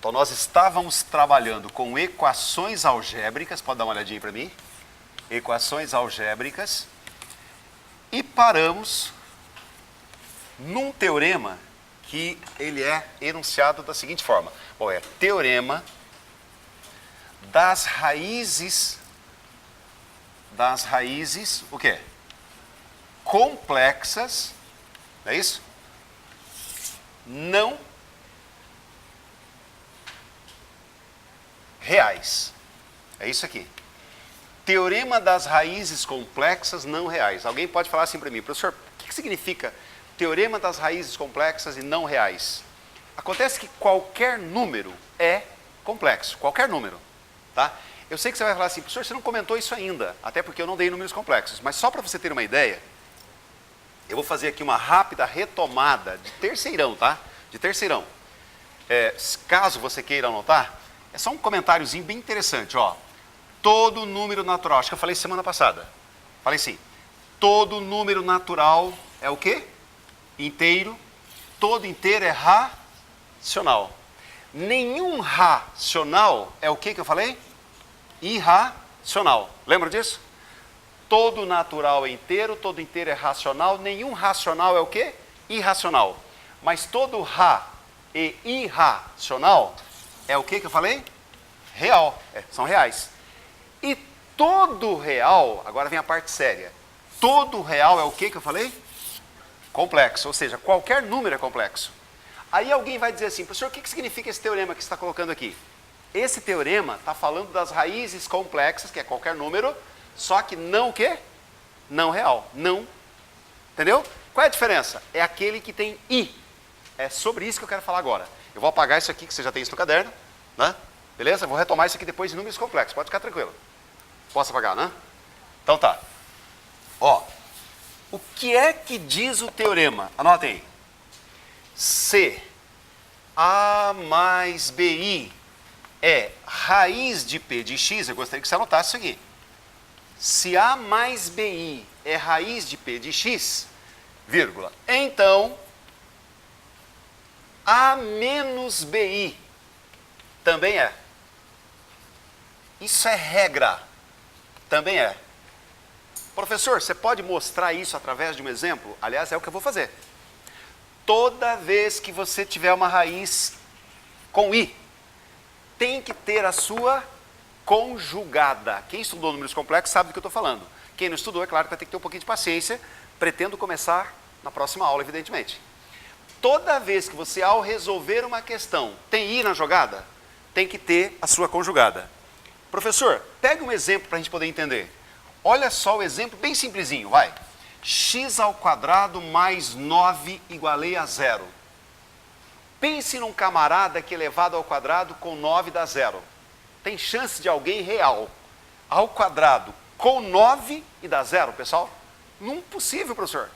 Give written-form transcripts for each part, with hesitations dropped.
Então, nós estávamos trabalhando com equações algébricas, pode dar uma olhadinha para mim? Equações algébricas. E paramos num teorema que ele é enunciado da seguinte forma. Bom, é teorema das raízes, o quê? Complexas, não é isso? Não reais. É isso aqui. Teorema das raízes complexas não reais. Alguém pode falar assim para mim, professor, o que significa teorema das raízes complexas e não reais? Acontece que qualquer número é complexo, qualquer número, tá? Eu sei que você vai falar assim, professor, você não comentou isso ainda, até porque eu não dei números complexos, mas só para você ter uma ideia, eu vou fazer aqui uma rápida retomada de terceirão, tá? De terceirão. Caso você queira anotar, é só um comentáriozinho bem interessante, ó. Todo número natural, acho que eu falei semana passada, falei assim, todo número natural é o quê? Inteiro, todo inteiro é racional. Nenhum racional é o que eu falei? Irracional. Lembra disso? Todo natural é inteiro, todo inteiro é racional, nenhum racional é o quê? Irracional. Mas todo ra e irracional é o que eu falei? Real, são reais. E todo real, agora vem a parte séria, todo real é o que eu falei? Complexo, ou seja, qualquer número é complexo. Aí alguém vai dizer assim, professor, o que significa esse teorema que você está colocando aqui? Esse teorema está falando das raízes complexas, que é qualquer número, só que não o quê? Não real, não. Entendeu? Qual é a diferença? É aquele que tem i. É sobre isso que eu quero falar agora. Eu vou apagar isso aqui, que você já tem isso no caderno, né? Beleza? Vou retomar isso aqui depois de números complexos, pode ficar tranquilo. Posso apagar, né? Então tá. Ó, o que é que diz o teorema? Anotem aí. Se A mais BI é raiz de P de X, eu gostaria que você anotasse isso aqui. Se A mais BI é raiz de P de X, vírgula, então A menos BI também é. Isso é regra. Também é. Professor, você pode mostrar isso através de um exemplo? Aliás, é o que eu vou fazer. Toda vez que você tiver uma raiz com i, tem que ter a sua conjugada. Quem estudou números complexos sabe do que eu estou falando. Quem não estudou, é claro que vai ter que ter um pouquinho de paciência. Pretendo começar na próxima aula, evidentemente. Toda vez que você, ao resolver uma questão, tem i na jogada, tem que ter a sua conjugada. Professor, pega um exemplo para a gente poder entender. Olha só o exemplo bem simplesinho, vai. X ao quadrado mais 9 igualei a zero. Pense num camarada que elevado ao quadrado com 9 dá zero. Tem chance de alguém real ao quadrado com 9 e dá zero, pessoal? Não é possível, professor.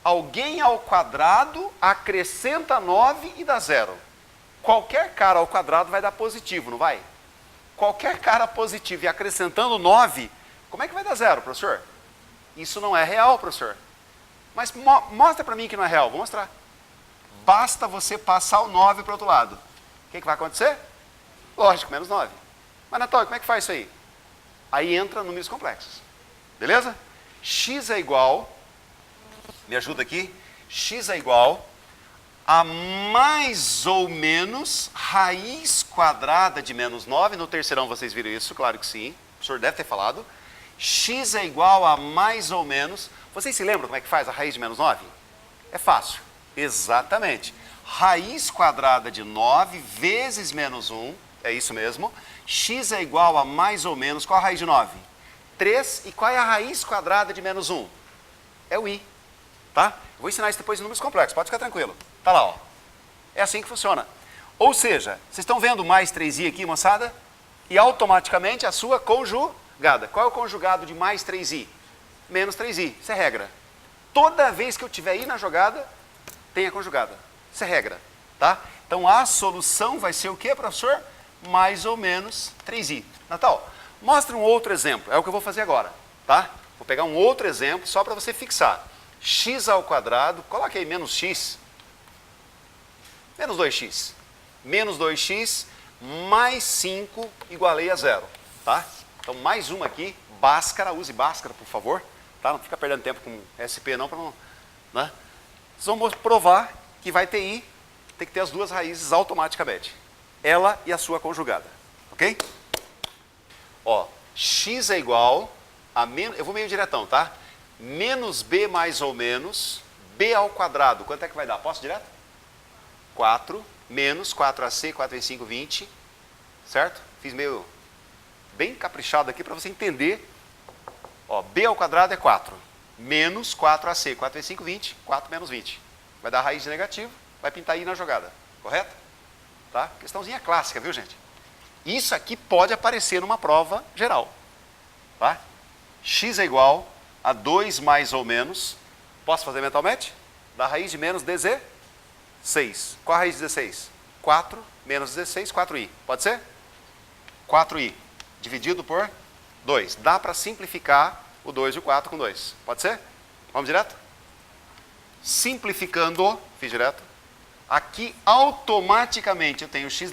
Alguém ao quadrado acrescenta 9 e dá zero. Qualquer cara ao quadrado vai dar positivo, não vai? Qualquer cara positivo e acrescentando 9, como é que vai dar zero, professor? Isso não é real, professor. Mas mostra para mim que não é real. Vou mostrar. Basta você passar o 9 para o outro lado. O que vai acontecer? Lógico, menos 9. Mas, Natália, como é que faz isso aí? Aí entra números complexos. Beleza? X é igual, me ajuda aqui, x é igual a mais ou menos raiz quadrada de menos 9. No terceirão vocês viram isso, claro que sim. O professor deve ter falado. X é igual a mais ou menos... Vocês se lembram como é que faz a raiz de menos 9? É fácil. Exatamente. Raiz quadrada de 9 vezes menos 1, é isso mesmo. X é igual a mais ou menos... Qual a raiz de 9? 3. E qual é a raiz quadrada de menos 1? É o i. Tá? Eu vou ensinar isso depois em números complexos, pode ficar tranquilo. Tá lá, ó. É assim que funciona. Ou seja, vocês estão vendo mais 3i aqui, moçada? E automaticamente a sua conjugada. Qual é o conjugado de mais 3i? Menos 3i. Isso é regra. Toda vez que eu tiver i na jogada, tem a conjugada. Isso é regra. Tá? Então a solução vai ser o quê, professor? Mais ou menos 3i. Natal, mostra um outro exemplo. É o que eu vou fazer agora. Tá? Vou pegar um outro exemplo só para você fixar. X ao quadrado, coloque aí menos x. Menos 2x. Menos 2x mais 5 igualei a 0, tá? Então, mais uma aqui, Bhaskara, use Bhaskara, por favor, tá? Não fica perdendo tempo com SP não, para não, né? Vocês vão provar que vai ter I, tem que ter as duas raízes automaticamente. Ela e a sua conjugada, ok? Ó, x é igual a menos, eu vou meio diretão, tá? Menos b mais ou menos, b ao quadrado, quanto é que vai dar? Posso direto? 4, menos 4ac, 4 vezes 5, 20, certo? Fiz meio, bem caprichado aqui para você entender. Ó, b ao quadrado é 4, menos 4ac, 4 vezes 5, 20, 4 menos 20. Vai dar raiz de negativo, vai pintar I na jogada, correto? Tá? Questãozinha clássica, viu, gente? Isso aqui pode aparecer numa prova geral, tá? X é igual a 2 mais ou menos, posso fazer mentalmente? Da raiz de menos 16. Qual a raiz de 16? 4 menos 16, 4i. Pode ser? 4i dividido por 2. Dá para simplificar o 2 e o 4 com 2. Pode ser? Vamos direto? Simplificando, fiz direto. Aqui automaticamente eu tenho x'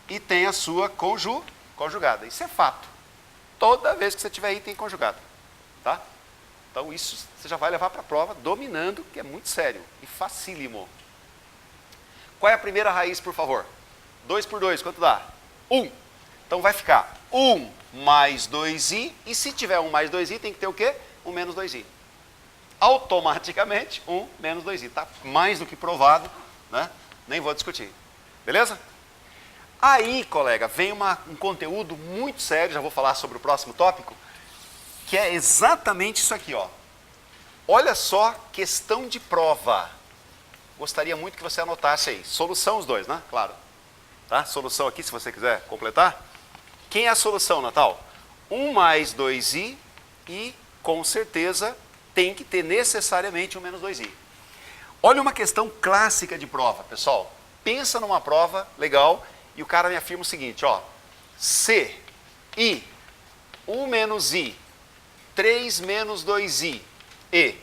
e tem a sua conjugada. Isso é fato. Toda vez que você tiver item conjugado. Tá? Então isso você já vai levar para a prova dominando, que é muito sério e facílimo. Qual é a primeira raiz, por favor? 2 por 2, quanto dá? 1. Então vai ficar 1 mais 2i, e se tiver 1 mais 2i, tem que ter o quê? 1 menos 2i. Automaticamente, 1 menos 2i. Está mais do que provado, né? Nem vou discutir. Beleza? Aí, colega, vem um conteúdo muito sério, já vou falar sobre o próximo tópico, que é exatamente isso aqui, ó. Olha só, questão de prova. Gostaria muito que você anotasse aí. Solução os dois, né? Claro. Tá? Solução aqui, se você quiser completar. Quem é a solução, Natal? 1 mais 2i e, com certeza, tem que ter necessariamente 1 menos 2i. Olha uma questão clássica de prova, pessoal. Pensa numa prova legal e o cara me afirma o seguinte, ó. Se i, 1 menos i, 3 menos 2i e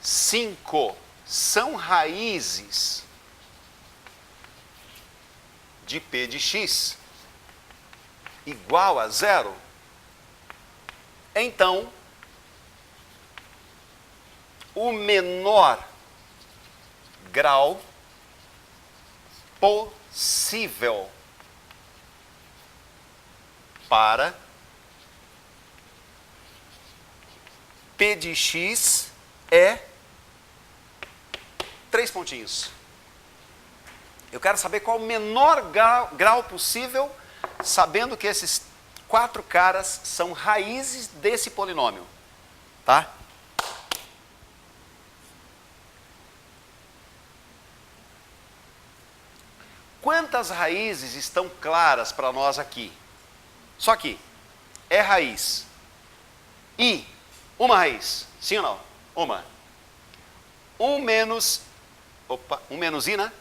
5 são raízes de p de x igual a 0, então o menor grau possível para p de x é 3 pontinhos. Eu quero saber qual o menor grau possível, sabendo que esses 4 caras são raízes desse polinômio. Tá? Quantas raízes estão claras para nós aqui? Só que é raiz. I, uma raiz. Sim ou não? Uma. 1 menos i, né?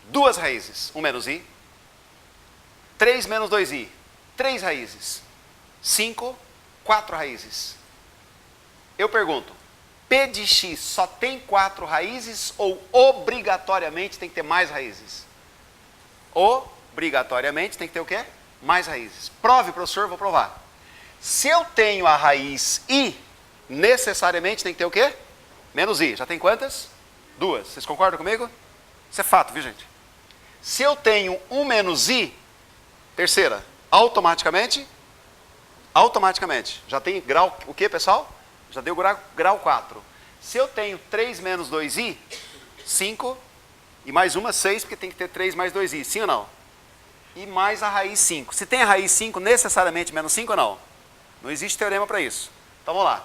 2 raízes. 1 menos i. 3 menos 2i. 3 raízes. 5, 4 raízes. Eu pergunto, p de x só tem 4 raízes ou obrigatoriamente tem que ter mais raízes? Obrigatoriamente tem que ter o quê? Mais raízes. Prove, professor, vou provar. Se eu tenho a raiz i, necessariamente tem que ter o quê? Menos i. Já tem quantas? 2. Vocês concordam comigo? Isso é fato, viu, gente? Se eu tenho 1 menos i, terceira, automaticamente, já tem grau, o que, pessoal? Já deu grau 4. Se eu tenho 3 menos 2i, 5, e mais uma, 6, porque tem que ter 3 mais 2i, sim ou não? E mais a raiz 5. Se tem a raiz 5, necessariamente menos 5 ou não? Não existe teorema para isso. Então vamos lá.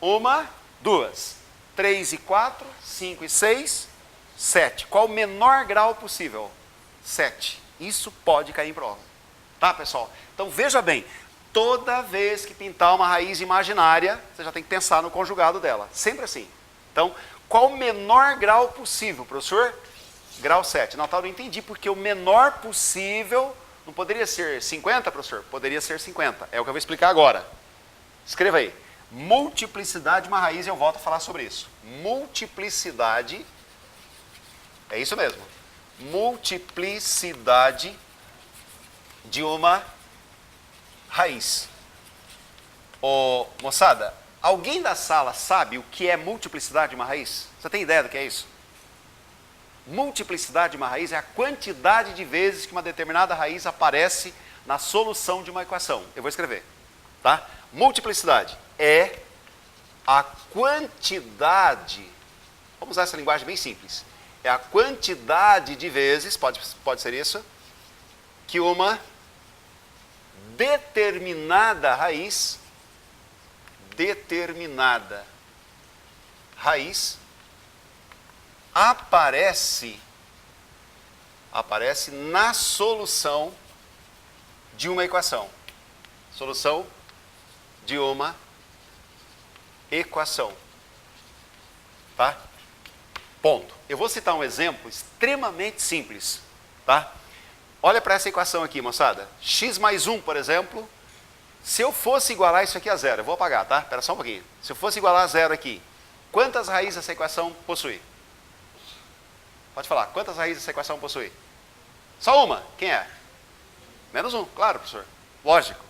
1, 2, 3 e 4, 5 e 6, 7. Qual o menor grau possível? 7. Isso pode cair em prova. Tá, pessoal? Então veja bem, toda vez que pintar uma raiz imaginária, você já tem que pensar no conjugado dela. Sempre assim. Então, qual o menor grau possível, professor? Grau 7. Natal, não entendi, porque o menor possível não poderia ser 50, professor? Poderia ser 50. É o que eu vou explicar agora. Escreva aí. Multiplicidade de uma raiz, e eu volto a falar sobre isso. Multiplicidade, é isso mesmo. Multiplicidade de uma raiz. Ô, moçada, alguém da sala sabe o que é multiplicidade de uma raiz? Você tem ideia do que é isso? Multiplicidade de uma raiz é a quantidade de vezes que uma determinada raiz aparece na solução de uma equação. Eu vou escrever, tá? Multiplicidade é a quantidade, vamos usar essa linguagem bem simples, é a quantidade de vezes, pode ser isso, que uma determinada raiz aparece na solução de uma equação. Solução de uma equação. Tá? Ponto. Eu vou citar um exemplo extremamente simples. Tá? Olha para essa equação aqui, moçada. X mais 1, por exemplo. Se eu fosse igualar isso aqui a zero, eu vou apagar, tá? Espera só um pouquinho. Se eu fosse igualar a zero aqui, quantas raízes essa equação possui? Pode falar, quantas raízes essa equação possui? Só uma. Quem é? Menos 1, claro, professor. Lógico.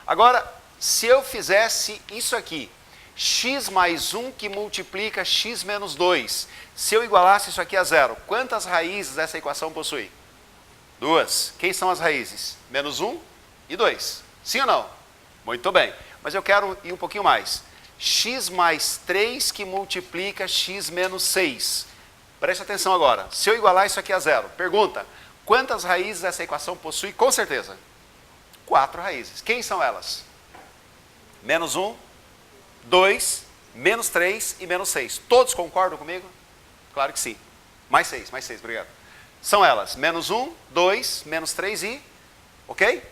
Agora, se eu fizesse isso aqui, x mais 1 que multiplica x menos 2, se eu igualasse isso aqui a zero, quantas raízes essa equação possui? 2. Quem são as raízes? Menos 1 e 2. Sim ou não? Muito bem. Mas eu quero ir um pouquinho mais. X mais 3 que multiplica x menos 6. Preste atenção agora. Se eu igualar isso aqui a zero, pergunta, quantas raízes essa equação possui? Com certeza. 4 raízes. Quem são elas? Menos 1, 2, menos 3 e menos 6. Todos concordam comigo? Claro que sim. Mais 6, obrigado. São elas, menos 1, 2, menos 3 e... Ok?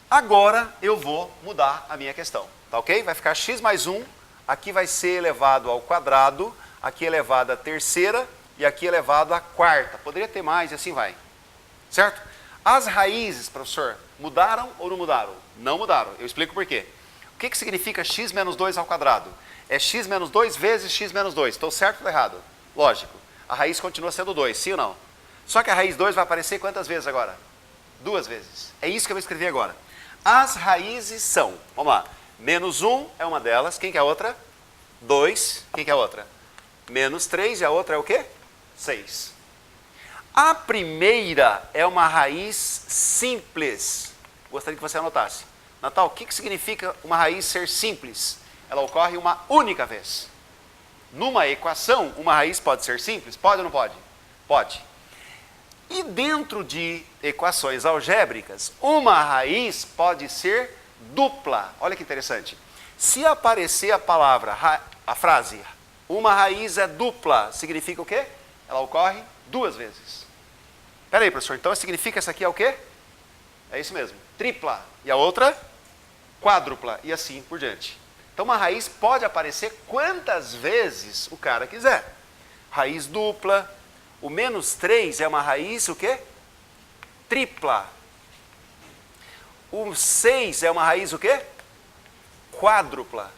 Agora eu vou mudar a minha questão, tá ok? Vai ficar x mais 1, aqui vai ser elevado ao quadrado, aqui elevado à terceira e aqui elevado à quarta. Poderia ter mais e assim vai, certo? As raízes, professor, mudaram ou não mudaram? Não mudaram, eu explico por quê. O que significa x menos 2 ao quadrado? É x menos 2 vezes x menos 2, estou certo ou errado? Lógico, a raiz continua sendo 2, sim ou não? Só que a raiz 2 vai aparecer quantas vezes agora? 2 vezes, é isso que eu vou escrever agora. As raízes são, vamos lá, menos 1 é uma delas, quem que é a outra? 2, quem que é a outra? Menos 3 e a outra é o quê? 6. A primeira é uma raiz simples. Gostaria que você anotasse. Natal, o que significa uma raiz ser simples? Ela ocorre uma única vez. Numa equação, uma raiz pode ser simples? Pode ou não pode? Pode. E dentro de equações algébricas, uma raiz pode ser dupla. Olha que interessante. Se aparecer a frase, uma raiz é dupla, significa o quê? Ela ocorre 2 vezes. Espera aí, professor, então significa essa aqui é o quê? É isso mesmo, tripla. E a outra, quádrupla, e assim por diante. Então uma raiz pode aparecer quantas vezes o cara quiser. Raiz dupla. O menos 3 é uma raiz o quê? Tripla. O 6 é uma raiz o quê? Quádrupla.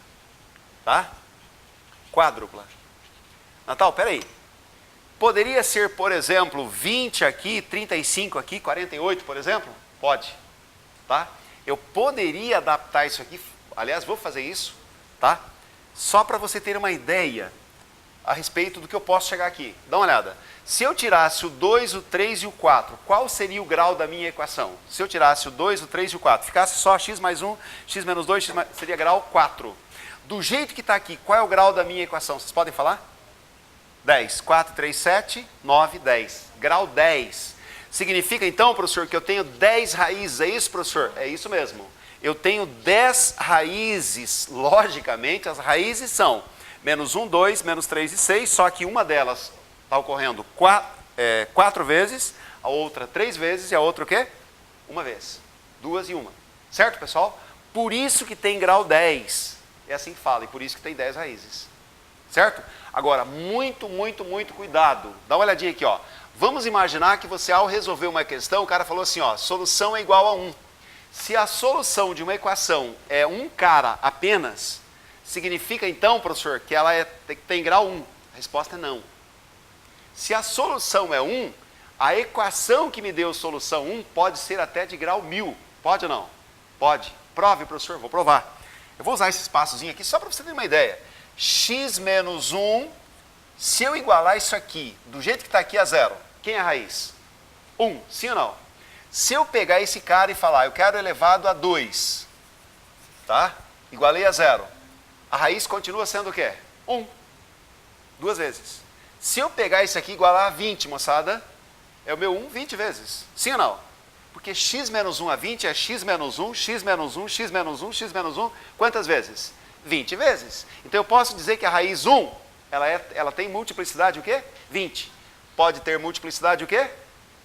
Tá? Quádrupla. Natal, peraí. Poderia ser, por exemplo, 20 aqui, 35 aqui, 48, por exemplo? Pode. Tá? Eu poderia adaptar isso aqui, aliás, vou fazer isso, tá? Só para você ter uma ideia a respeito do que eu posso chegar aqui. Dá uma olhada. Se eu tirasse o 2, o 3 e o 4, qual seria o grau da minha equação? Se eu tirasse o 2, o 3 e o 4, ficasse só x mais 1, x menos 2, seria grau 4. Do jeito que está aqui, qual é o grau da minha equação? Vocês podem falar? 10. 4, 3, 7, 9, 10. Grau 10. Significa então, professor, que eu tenho 10 raízes. É isso, professor? É isso mesmo. Eu tenho 10 raízes. Logicamente, as raízes são menos 1, 2, menos 3 e 6, só que uma delas está ocorrendo 4 vezes, a outra 3 vezes e a outra o quê? Uma vez. 2 e 1. Certo, pessoal? Por isso que tem grau 10. É assim que fala, e por isso que tem 10 raízes. Certo? Agora, muito cuidado. Dá uma olhadinha aqui, ó. Vamos imaginar que você, ao resolver uma questão, o cara falou assim, ó, solução é igual a 1. Se a solução de uma equação é um cara apenas, significa então, professor, que ela tem grau 1. A resposta é não. Se a solução é 1, A equação que me deu solução 1 pode ser até de grau 1000. Pode ou não? Pode. Prove, professor. Vou provar. Eu vou usar esse espaçozinho aqui só para você ter uma ideia. X menos 1, se eu igualar isso aqui, do jeito que está aqui a zero, quem é a raiz? 1, sim ou não? Se eu pegar esse cara e falar, eu quero elevado a 2, tá? Igualei a zero. A raiz continua sendo o quê? 1. 2 vezes. Se eu pegar isso aqui e igualar a 20, moçada, é o meu 1 20 vezes. Sim ou não? Porque x menos 1 a 20 é x menos 1, x menos 1, x menos 1, x menos 1. Quantas vezes? 20 vezes. Então eu posso dizer que a raiz 1, ela tem multiplicidade o quê? 20. Pode ter multiplicidade o quê?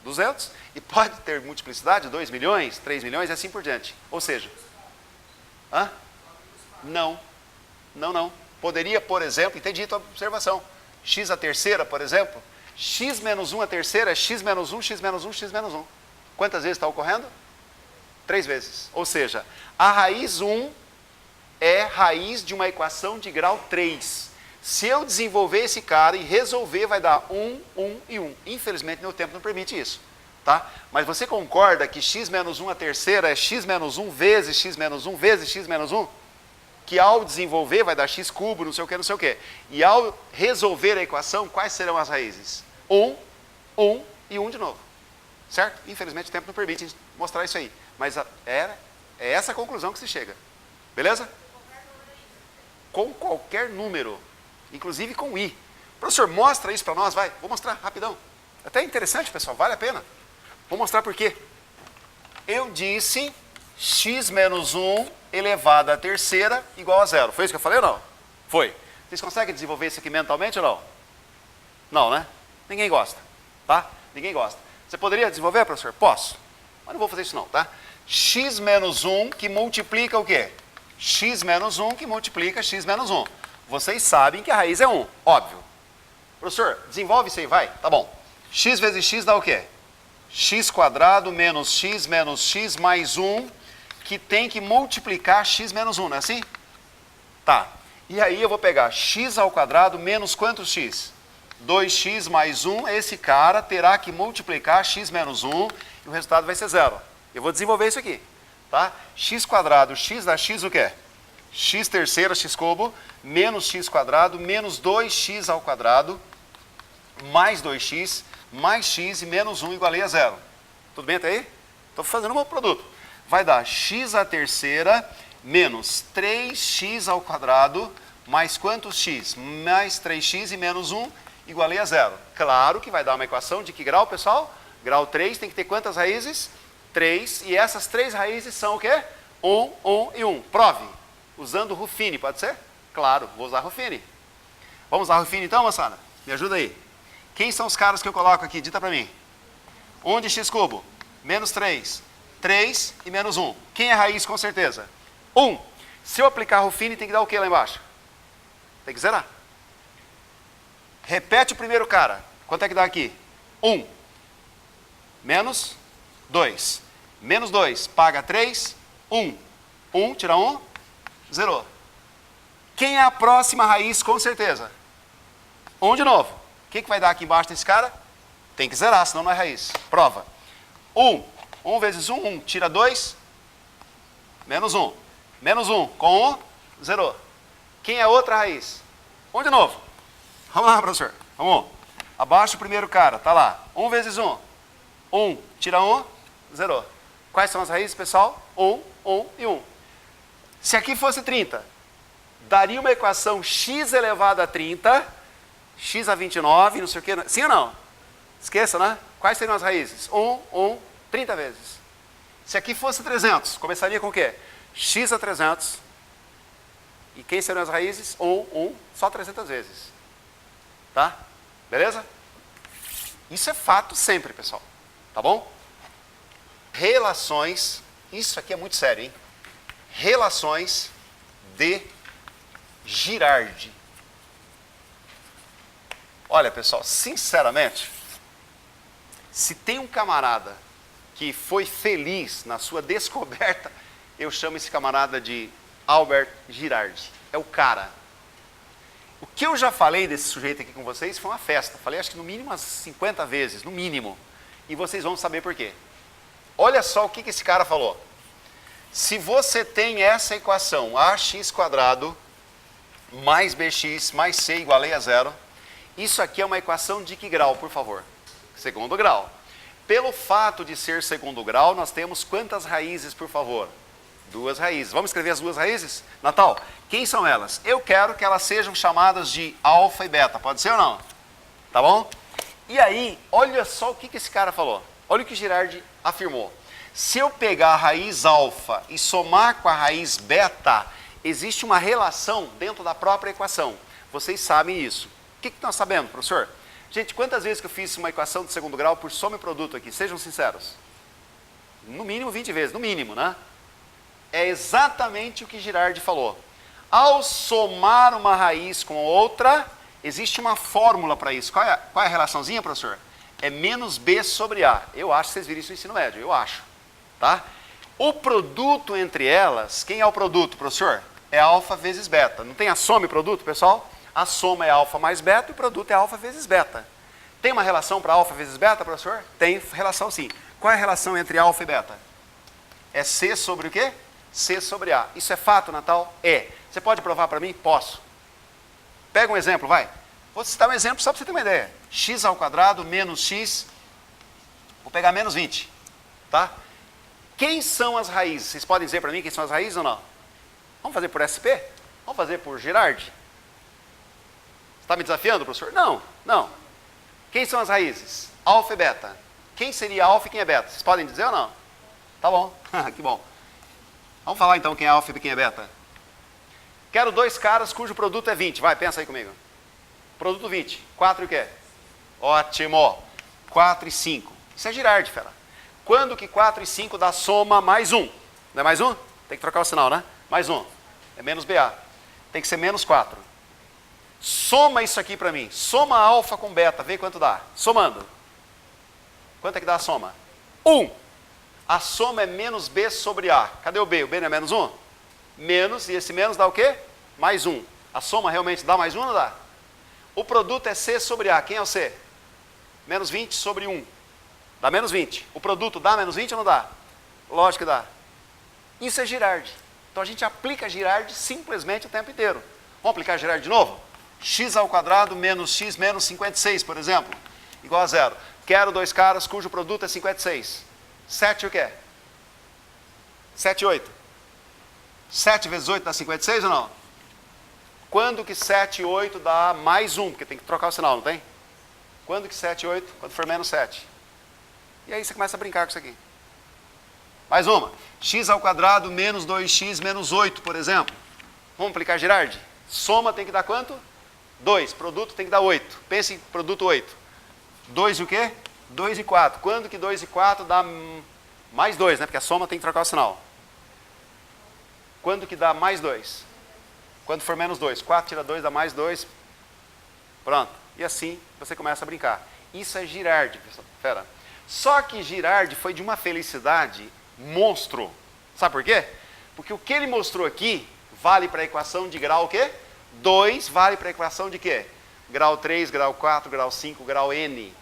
200. E pode ter multiplicidade 2 milhões, 3 milhões e assim por diante. Ou seja, não. Não. Poderia, por exemplo, entendi a tua observação. X a terceira, por exemplo, x menos 1 a terceira é x menos 1, x menos 1, x menos 1. Quantas vezes está ocorrendo? 3 vezes. Ou seja, a raiz 1 é raiz de uma equação de grau 3. Se eu desenvolver esse cara e resolver, vai dar 1, 1 e 1. Infelizmente, meu tempo não permite isso. Tá? Mas você concorda que x menos 1 a terceira é x menos 1 vezes x menos 1 vezes x menos 1? Que ao desenvolver vai dar x cubo, não sei o que, não sei o que. E ao resolver a equação, quais serão as raízes? 1, 1 e 1 de novo. Certo? Infelizmente o tempo não permite mostrar isso aí. Mas é essa a conclusão que se chega. Beleza? Com qualquer número. Inclusive com i. Professor, mostra isso para nós, vai. Vou mostrar rapidão. Até interessante, pessoal, vale a pena. Vou mostrar por quê. Eu disse x menos 1 elevado à terceira igual a zero. Foi isso que eu falei ou não? Foi. Vocês conseguem desenvolver isso aqui mentalmente ou não? Não, né? Ninguém gosta, tá? Ninguém gosta. Você poderia desenvolver, professor? Posso. Mas não vou fazer isso não, tá? X menos 1 que multiplica o quê? X menos 1 que multiplica x menos 1. Vocês sabem que a raiz é 1, óbvio. Professor, desenvolve isso aí, vai. Tá bom. X vezes x dá o quê? X quadrado menos x mais 1, que tem que multiplicar x menos 1, não é assim? Tá. E aí eu vou pegar x ao quadrado menos quantos x? 2x mais 1, esse cara terá que multiplicar x menos 1 e o resultado vai ser zero. Eu vou desenvolver isso aqui, tá? X quadrado, x dá x o quê? X terceira, x cubo, menos x quadrado, menos 2x ao quadrado, mais 2x, mais x e menos 1 igualei a zero. Tudo bem até aí? Estou fazendo o meu produto. Vai dar x à terceira menos 3x ao quadrado, mais quantos x? Mais 3x e menos 1 igualei a zero. Claro que vai dar uma equação de que grau, pessoal? Grau 3 tem que ter quantas raízes? 3. E essas 3 raízes são o quê? 1, 1 e 1. Prove. Usando Ruffini, pode ser? Claro, vou usar Ruffini. Vamos usar Ruffini então, moçada? Me ajuda aí. Quem são os caras que eu coloco aqui? Dita para mim. 1 de x cubo, menos 3. 3 e menos 1. Quem é raiz com certeza? 1. Se eu aplicar Ruffini, tem que dar o que lá embaixo? Tem que zerar. Repete o primeiro cara. Quanto é que dá aqui? 1. Menos 2. Menos 2. Paga 3. 1. 1, tira 1. Zerou. Quem é a próxima raiz com certeza? 1 de novo. O que vai dar aqui embaixo desse cara? Tem que zerar, senão não é raiz. Prova. 1. 1 vezes 1, 1. Tira 2. Menos 1. Menos 1. Com 1, zerou. Quem é outra raiz? 1 de novo. Vamos lá, professor. Vamos. Abaixo o primeiro cara. Tá lá. 1 vezes 1. 1. Tira 1. Zerou. Quais são as raízes, pessoal? 1, 1 e 1. Se aqui fosse 30, daria uma equação x elevado a 30, x a 29, não sei o quê. Sim ou não? Esqueça, né? Quais seriam as raízes? 1, 1, 30 vezes. Se aqui fosse 300, começaria com o quê? X a 300. E quem seriam as raízes? 1, 1, só 300 vezes. Tá? Beleza? Isso é fato sempre, pessoal. Tá bom? Relações, isso aqui é muito sério, hein? Relações de Girardi. Olha, pessoal, sinceramente, se tem um camarada que foi feliz na sua descoberta, eu chamo esse camarada de Albert Girardi. É o cara. O que eu já falei desse sujeito aqui com vocês foi uma festa. Falei acho que no mínimo umas 50 vezes, no mínimo. E vocês vão saber por quê. Olha só o que esse cara falou. Se você tem essa equação, ax² mais bx mais c igual a zero, isso aqui é uma equação de que grau, por favor? Segundo grau. Pelo fato de ser segundo grau, nós temos quantas raízes, por favor? 2 raízes. Vamos escrever as 2 raízes? Natal, quem são elas? Eu quero que elas sejam chamadas de alfa e beta. Pode ser ou não? Tá bom? E aí, olha só o que esse cara falou. Olha o que Girardi afirmou. Se eu pegar a raiz alfa e somar com a raiz beta, existe uma relação dentro da própria equação. Vocês sabem isso. O que nós sabemos, professor? Gente, quantas vezes que eu fiz uma equação de segundo grau por soma e produto aqui? Sejam sinceros. No mínimo 20 vezes, no mínimo, né? É exatamente o que Girardi falou. Ao somar uma raiz com outra, existe uma fórmula para isso. Qual é a relaçãozinha, professor? É menos B sobre A. Eu acho que vocês viram isso no ensino médio, eu acho. Tá? O produto entre elas, quem é o produto, professor? É alfa vezes beta. Não tem a soma e produto, pessoal? A soma é alfa mais beta e o produto é alfa vezes beta. Tem uma relação para alfa vezes beta, professor? Tem relação sim. Qual é a relação entre alfa e beta? É C sobre o quê? C sobre A. Isso é fato, Natal? É. Você pode provar para mim? Posso. Pega um exemplo, vai. Vou citar um exemplo só para você ter uma ideia. X² menos x, vou pegar menos 20. Tá? Quem são as raízes? Vocês podem dizer para mim quem são as raízes ou não? Vamos fazer por SP? Vamos fazer por Girardi? Você está me desafiando, professor? Não, não. Quem são as raízes? Alfa e beta. Quem seria alfa e quem é beta? Vocês podem dizer ou não? Tá bom, que bom. Vamos falar então quem é alfa e quem é beta. Quero 2 caras cujo produto é 20. Vai, pensa aí comigo. Produto 20. 4 e o quê? Ótimo. 4 e 5. Isso é Girardi, fera. Quando que 4 e 5 dá soma mais 1? Não é mais 1? Tem que trocar o sinal, né? Mais 1. É menos BA. Tem que ser menos 4. Soma isso aqui para mim. Soma alfa com beta. Vê quanto dá. Somando. Quanto é que dá a soma? 1. A soma é menos B sobre A. Cadê o B? O B não é menos 1? Menos, e esse menos dá o quê? Mais 1. A soma realmente dá mais 1 ou não dá? O produto é C sobre A. Quem é o C? Menos 20 sobre 1. Dá menos 20. O produto dá menos 20 ou não dá? Lógico que dá. Isso é Girardi. Então a gente aplica Girardi simplesmente o tempo inteiro. Vamos aplicar Girardi de novo? X² menos x menos 56, por exemplo, igual a 0. Quero 2 caras cujo produto é 56. 7 o quê? 7 e 8. 7 vezes 8 dá 56 ou não? Quando que 7 e 8 dá mais 1? Porque tem que trocar o sinal, não tem? Quando que 7 e 8? Quando for menos 7. E aí você começa a brincar com isso aqui. Mais uma. X² menos 2x menos 8, por exemplo. Vamos aplicar Girardi? Soma tem que dar quanto? 2. Produto tem que dar 8. Pense em produto 8. 2 e o quê? 2 e 4. Quando que 2 e 4 dá mais 2, né? Porque a soma tem que trocar o sinal. Quando que dá mais 2? Quando for menos 2. 4 tira 2 dá mais 2. Pronto. E assim você começa a brincar. Isso é Girardi, fera. Só que Girardi foi de uma felicidade monstro. Sabe por quê? Porque o que ele mostrou aqui vale para a equação de grau o quê? 2 vale para a equação de quê? Grau 3, grau 4, grau 5, grau N.